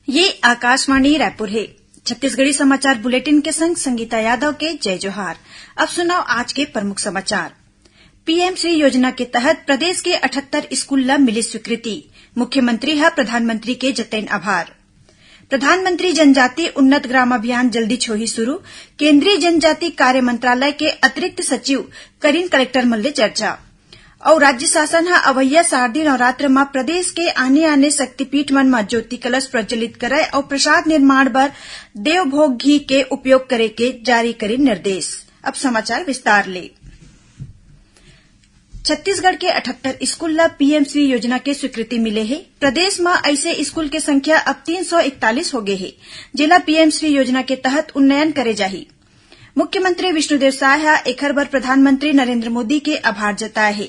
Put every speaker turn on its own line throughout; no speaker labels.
ये आकाशवाणी रायपुर है। छत्तीसगढ़ी समाचार बुलेटिन के संग संगीता यादव के जय जोहार। अब सुनाओ आज के प्रमुख समाचार। पीएम श्री योजना के तहत प्रदेश के 78 स्कूल ल मिली स्वीकृति। मुख्यमंत्री ह प्रधानमंत्री के जतैन आभार। प्रधानमंत्री जनजाति उन्नत ग्राम अभियान जल्दी छोही शुरू। केंद्रीय जनजाति कार्य मंत्रालय के अतिरिक्त सचिव करीन कलेक्टर मन ले चर्चा। और राज्य शासन ह अवैया शारदीय नवरात्र म प्रदेश के आने शक्तिपीठ मन म ज्योति कलश प्रज्वलित करय और प्रसाद निर्माण बर देवभोग घी के उपयोग करे के जारी करे निर्देश। अब समाचार विस्तार ले। छत्तीसगढ़ के 78 स्कूल ला पीएम श्री योजना के स्वीकृति मिले है। प्रदेश में ऐसे स्कूल के संख्या अब 341 हो गए है, जिला पीएम श्री योजना के तहत उन्नयन करे जाही। मुख्यमंत्री विष्णुदेव साय एखर बर प्रधानमंत्री नरेंद्र मोदी के आभार जताए है।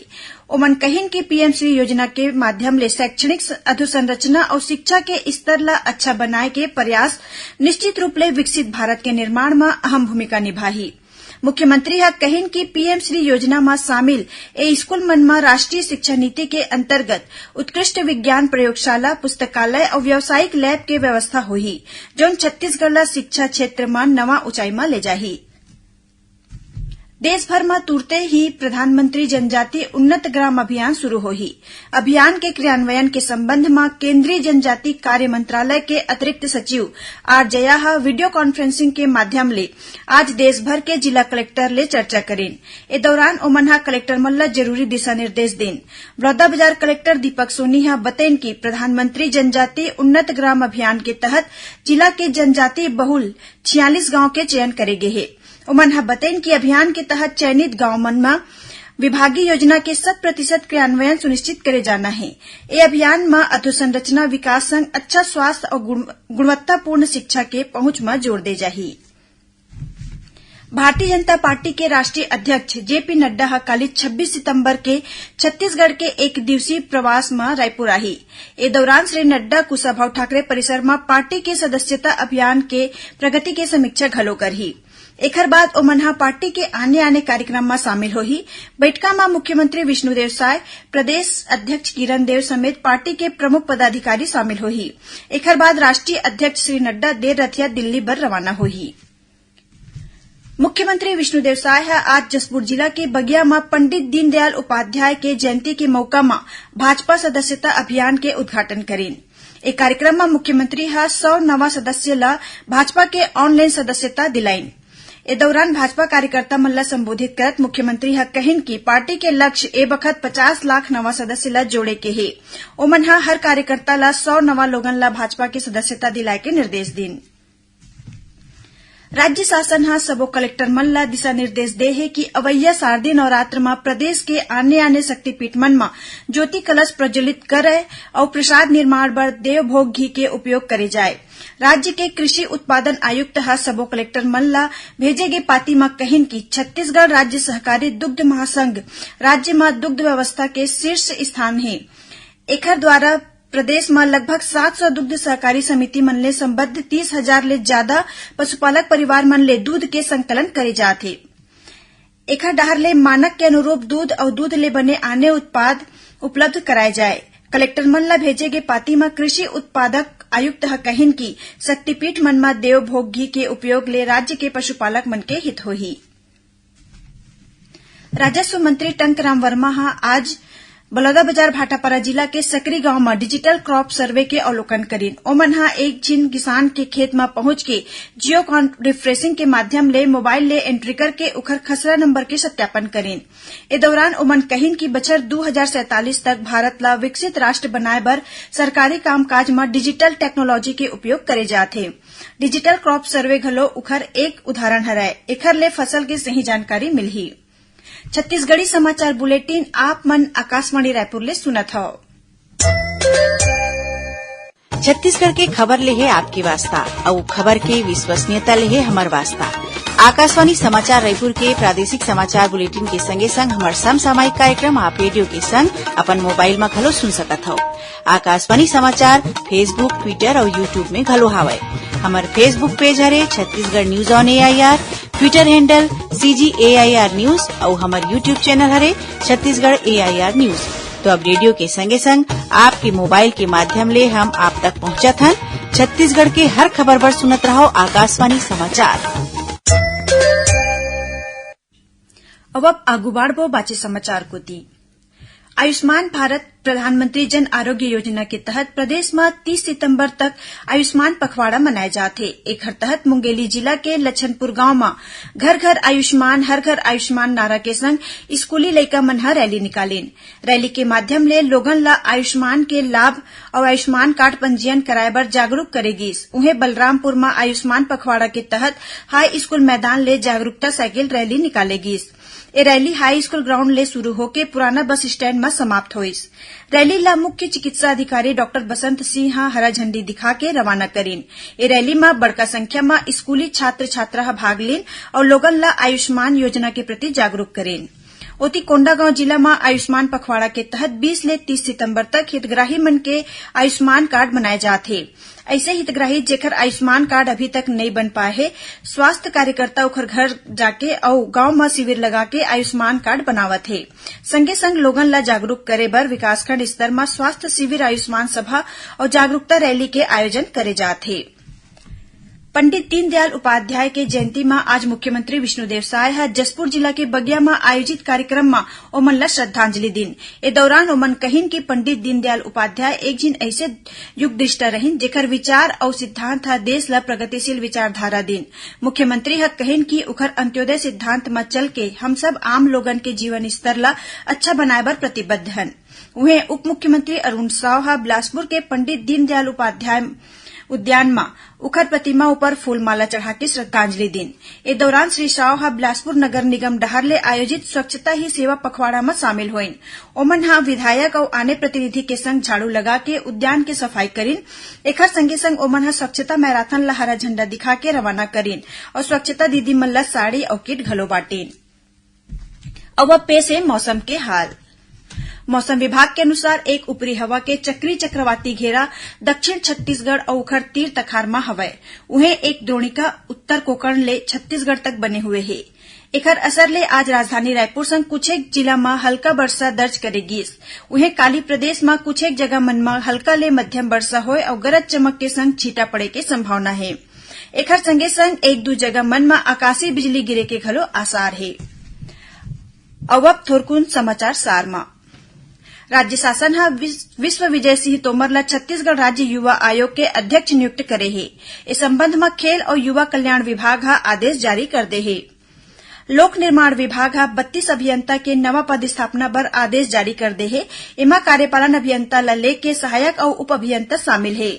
ओमन कहिन कि पीएम श्री योजना के माध्यम ले शैक्षणिक अधोसंरचना और शिक्षा के स्तर ला अच्छा बनाए के प्रयास निश्चित रूप ले विकसित भारत के निर्माण में अहम भूमिका निभाही। मुख्यमंत्री ह कहिन कि पीएम श्री योजना में शामिल ए स्कूल मन में राष्ट्रीय शिक्षा नीति के अंतर्गत उत्कृष्ट विज्ञान प्रयोगशाला, पुस्तकालय और व्यावसायिक लैब के व्यवस्था होही, जौन छत्तीसगढ़ ला शिक्षा क्षेत्र में नवा ऊंचाई में ले जाही। देश भर में तुरते ही प्रधानमंत्री जनजाति उन्नत ग्राम अभियान शुरू होही। अभियान के क्रियान्वयन के संबंध में केंद्रीय जनजाति कार्य मंत्रालय के अतिरिक्त सचिव आर जया वीडियो कॉन्फ्रेंसिंग के माध्यम ले आज देश भर के जिला कलेक्टर ले चर्चा करेन। ए दौरान ओमन कलेक्टर मन ला जरूरी दिशा निर्देश देन। बलौदाबाजार कलेक्टर दीपक सोनी बतैन कि प्रधानमंत्री जनजाति उन्नत ग्राम अभियान के तहत जिला के जनजाति बहुल 46 गांव के चयन करे गे है। उमन बतैन कि अभियान के तहत चयनित गांव मन में विभागीय योजना के 100% क्रियान्वयन सुनिश्चित करे जाना है। ये अभियान में अधोसंरचना विकास संग अच्छा स्वास्थ्य और गुणवत्तापूर्ण शिक्षा के पहुंच में जोर दे जाही। भारतीय जनता पार्टी के राष्ट्रीय अध्यक्ष जेपी नड्डा कल 26 सितंबर के छत्तीसगढ़ के एक दिवसीय प्रवास में रायपुर आही। ए दौरान श्री नड्डा कुशाभाऊ ठाकरे परिसर में पार्टी के सदस्यता अभियान के प्रगति के समीक्षा घलो करही। एखर बाद ओमन पार्टी के आने कार्यक्रम में शामिल होही। बैठका में मुख्यमंत्री विष्णुदेव साय, प्रदेश अध्यक्ष किरण देव समेत पार्टी के प्रमुख पदाधिकारी शामिल होही। एखर बाद राष्ट्रीय अध्यक्ष श्री नड्डा देर रतिया दिल्ली बर रवाना होही। मुख्यमंत्री विष्णुदेव साय आज जसपुर जिला के बगिया में पंडित दीनदयाल उपाध्याय के जयंती के मौका में भाजपा सदस्यता अभियान के उद्घाटन करेन। एक कार्यक्रम में मुख्यमंत्री 100 नवा सदस्य ला भाजपा के ऑनलाइन सदस्यता दिलाइन। ए दौरान भाजपा कार्यकर्ता मन ला संबोधित करत मुख्यमंत्री कहिन कि पार्टी के लक्ष्य ए बखत 50 लाख नवा सदस्य ला जोड़े के हे। ओमन हर कार्यकर्ता ला 100 नवा लोगन ला भाजपा के सदस्यता दिलाए के निर्देश दिन। राज्य शासन सबो कलेक्टर मन ला दिशा निर्देश दे है कि अवैया शारदीय नवरात्र में प्रदेश के आने शक्तिपीठ मन में ज्योति कलश प्रज्वलित करे और प्रसाद निर्माण बर देवभोग घी के उपयोग करे जाए। राज्य के कृषि उत्पादन आयुक्त सबो कलेक्टर मन ला भेजे गे पाती में कहिन कि छत्तीसगढ़ राज्य सहकारी दुग्ध महासंघ राज्य में दुग्ध व्यवस्था के शीर्ष स्थान है। एखर द्वारा प्रदेश में लगभग 700 दुग्ध सहकारी समिति मन ले संबद्ध 30,000 ले ज्यादा पशुपालक परिवार मन ले दूध के संकलन करे जाथे। एखर डाहर ले मानक के अनुरूप दूध और दूध ले बने आने उत्पाद उपलब्ध कराए जाए। कलेक्टर मन ला भेजे गे पाती में कृषि उत्पादक आयुक्त कहिन कि शक्तिपीठ मन में देवभोग घी के उपयोग ले राज्य के पशुपालक मन के हित होही। राजस्व मंत्री टंकराम वर्मा आज बलौदाबाजार भाटापारा जिला के सकरी गांव में डिजिटल क्रॉप सर्वे के अवलोकन करीन। ओमन एक झिन किसान के खेत में पहुंच के जियो रिफ्रेशिंग के माध्यम ले मोबाइल ले एंट्री करके उखर खसरा नंबर के सत्यापन करीन। ए दौरान ओमन कहिन कि बछर 2047 तक भारत ला विकसित राष्ट्र बनाए बर सरकारी कामकाज में डिजिटल टेक्नोलॉजी के उपयोग करे जाथे। डिजिटल क्रॉप सर्वे घलो उखर एक उदाहरण हरय। एखर ले फसल के सही जानकारी मिलही। छत्तीसगढ़ी समाचार बुलेटिन आप मन आकाशवाणी रायपुर ले सुनत हव।
छत्तीसगढ़ के खबर ले है आपकी वास्ता और खबर के विश्वसनीयता ले है हमर वास्ता। आकाशवाणी समाचार रायपुर के प्रादेशिक समाचार बुलेटिन के संगे संग हमार समसामयिक कार्यक्रम आप रेडियो के संग अपन मोबाइल में घलो सुन सकत हव। आकाशवाणी समाचार फेसबुक, ट्विटर और यूट्यूब में घलो हावय। हमार फेसबुक पेज हरे Chhattisgarh news on AIR, Twitter handle CGAIR news और हमार यूट्यूब चैनल हरे छत्तीसगढ़ AIR न्यूज। तो अब रेडियो के संगे संग आपके मोबाइल के माध्यम ले हम आप तक पहुंचत हन। छत्तीसगढ़ के हर खबर पर सुनत रहो आकाशवाणी समाचार।
अब आगू बाढ़बो बाचे समाचार को दी। आयुष्मान भारत प्रधानमंत्री जन आरोग्य योजना के तहत प्रदेश में 30 सितंबर तक आयुष्मान पखवाड़ा मनाए जाथे। एकर तहत मुंगेली जिला के लछनपुर गांव में घर घर आयुष्मान हर घर आयुष्मान नारा के संग स्कूली लइका मन ह रैली निकालीन। रैली के माध्यम ले लोगन ला आयुष्मान के लाभ और आयुष्मान कार्ड पंजीयन कराए बर जागरूक करेगिस। उहें बलरामपुर में आयुष्मान पखवाड़ा के तहत हाई स्कूल मैदान ले जागरूकता साइकिल रैली निकालेगिस। ये रैली हाई स्कूल ग्राउंड ले शुरू होके पुराना बस स्टैंड में समाप्त होइस। रैली ला मुख्य चिकित्सा अधिकारी डॉक्टर बसंत सिंह हरा झंडी दिखा के रवाना करीन। ये रैली में बड़का संख्या में स्कूली छात्र छात्रा भाग लीन और लोगन ला आयुष्मान योजना के प्रति जागरूक करेन। ओती कोंडागांव जिला में आयुष्मान पखवाड़ा के तहत 20 ले 30 सितंबर तक हितग्राही मन के आयुष्मान कार्ड बनाए जाथे। ऐसे हितग्राही जेकर आयुष्मान कार्ड अभी तक नहीं बन पाए है, स्वास्थ्य कार्यकर्ता ओकर घर जाके और गांव में शिविर लगा के आयुष्मान कार्ड बनावत है। संगे संग लोगन ला जागरूक करे बर विकासखंड स्तर में स्वास्थ्य शिविर, आयुष्मान सभा और जागरूकता रैली के आयोजन करे जाथे। पंडित दीनदयाल उपाध्याय के जयंती में आज मुख्यमंत्री विष्णुदेव साय ह जसपुर जिला के बगिया में आयोजित कार्यक्रम में ओमन ला श्रद्धांजलि दिन। ए दौरान ओमन कहिन कि पंडित दीनदयाल उपाध्याय एक जिन ऐसे युग दृष्टा रहिन जेकर विचार और सिद्धांत ह देश ला प्रगतिशील विचारधारा दिन। मुख्यमंत्री ह कहिन कि उखर अंत्योदय सिद्धांत में चल के हम सब आम लोगन के जीवन स्तर ला अच्छा बनाए बर प्रतिबद्ध हन। उहें उप मुख्यमंत्री अरुण साव ह बिलासपुर के पंडित दीनदयाल उपाध्याय उद्यान में उखर प्रतिमा ऊपर फूलमाला चढ़ा के श्रद्धांजलि दिन। इस दौरान श्री साव ह बिलासपुर नगर निगम डहर ले आयोजित स्वच्छता ही सेवा पखवाड़ा में शामिल हुईन। ओमन हा विधायक और आने प्रतिनिधि के संग झाड़ू लगा के उद्यान के सफाई करीन। एकर संगे संग ओमन हा स्वच्छता मैराथन ला हरा झंडा दिखा के रवाना करीन और स्वच्छता दीदी मन ला साड़ी और किट घलो बांटीन। अब पेश है मौसम के हाल। मौसम विभाग के अनुसार एक ऊपरी हवा के चक्री चक्रवाती घेरा दक्षिण छत्तीसगढ़ और उखर तीर तखार में हवय। उहें एक द्रोणिका उत्तर कोकण ले छत्तीसगढ़ तक बने हुए है। एकर असर ले आज राजधानी रायपुर संग कुछेक जिला में हल्का वर्षा दर्ज करेगिस। उहें काली प्रदेश में कुछेक जगह मन में हल्का ले मध्यम वर्षा होय और गरज चमक के संग छींटा पड़े के संभावना है। एकर संगे संग एक दो जगह मन में आकाशीय बिजली गिरे के घलो आसार है। अब थोरकुन समाचार सार में राज्य शासन हा विश्व विजय सिंह तोमर ला छत्तीसगढ़ राज्य युवा आयोग के अध्यक्ष नियुक्त करे है। इस संबंध में खेल और युवा कल्याण विभाग हा आदेश जारी कर दे है। लोक निर्माण विभाग हा 32 अभियंता के नवा पद स्थापना बर आदेश जारी कर दे है। इमा कार्यपालन अभियंता ला लेके सहायक और उप अभियंता शामिल है।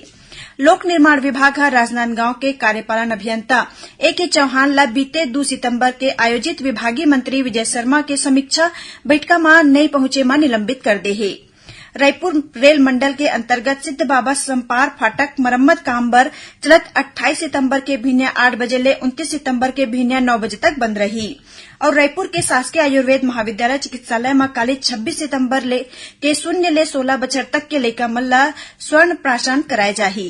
लोक निर्माण विभाग हा राजनांदगांव के कार्यपालन अभियंता ए.के. चौहान ला बीते 2 सितंबर के आयोजित विभागीय मंत्री विजय शर्मा के समीक्षा बैठका में नहीं पहुंचे में निलंबित कर दे है। रायपुर रेल मंडल के अंतर्गत सिद्ध बाबा संपार फाटक मरम्मत काम बर चलत 28 सितंबर के भिन्या 8 बजे ले 29 सितंबर के भिन्या 9 बजे तक बंद रही और रायपुर के शासकीय आयुर्वेद महाविद्यालय चिकित्सालय में काले 26 सितंबर ले के 0 ले 16 बछर तक के लइका मन ला स्वर्ण प्राशन कराए जाही।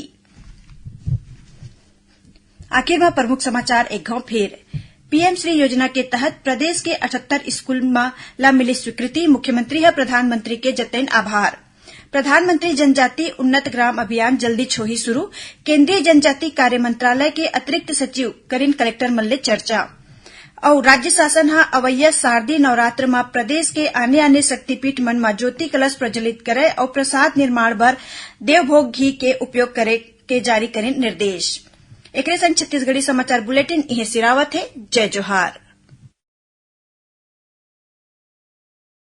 आखिर में प्रमुख समाचार एक गांव फिर। पीएम श्री योजना के तहत प्रदेश के 78 स्कूल में ला मिली स्वीकृति। मुख्यमंत्री है प्रधानमंत्री के जतन आभार। प्रधानमंत्री जनजाति उन्नत ग्राम अभियान जल्दी छोही शुरू। केंद्रीय जनजाति कार्य मंत्रालय के अतिरिक्त सचिव करीन कलेक्टर मल्ले चर्चा। और राज्य शासन हा अवैया शारदीय नवरात्र में प्रदेश के आने आने शक्तिपीठ मन में ज्योति कलश प्रज्वलित करे और प्रसाद निर्माण बर देवभोग घी के उपयोग करे के जारी करें निर्देश। एकरे संग छत्तीसगढ़ी समाचार बुलेटिन इहे सिरावत है। जय जोहार।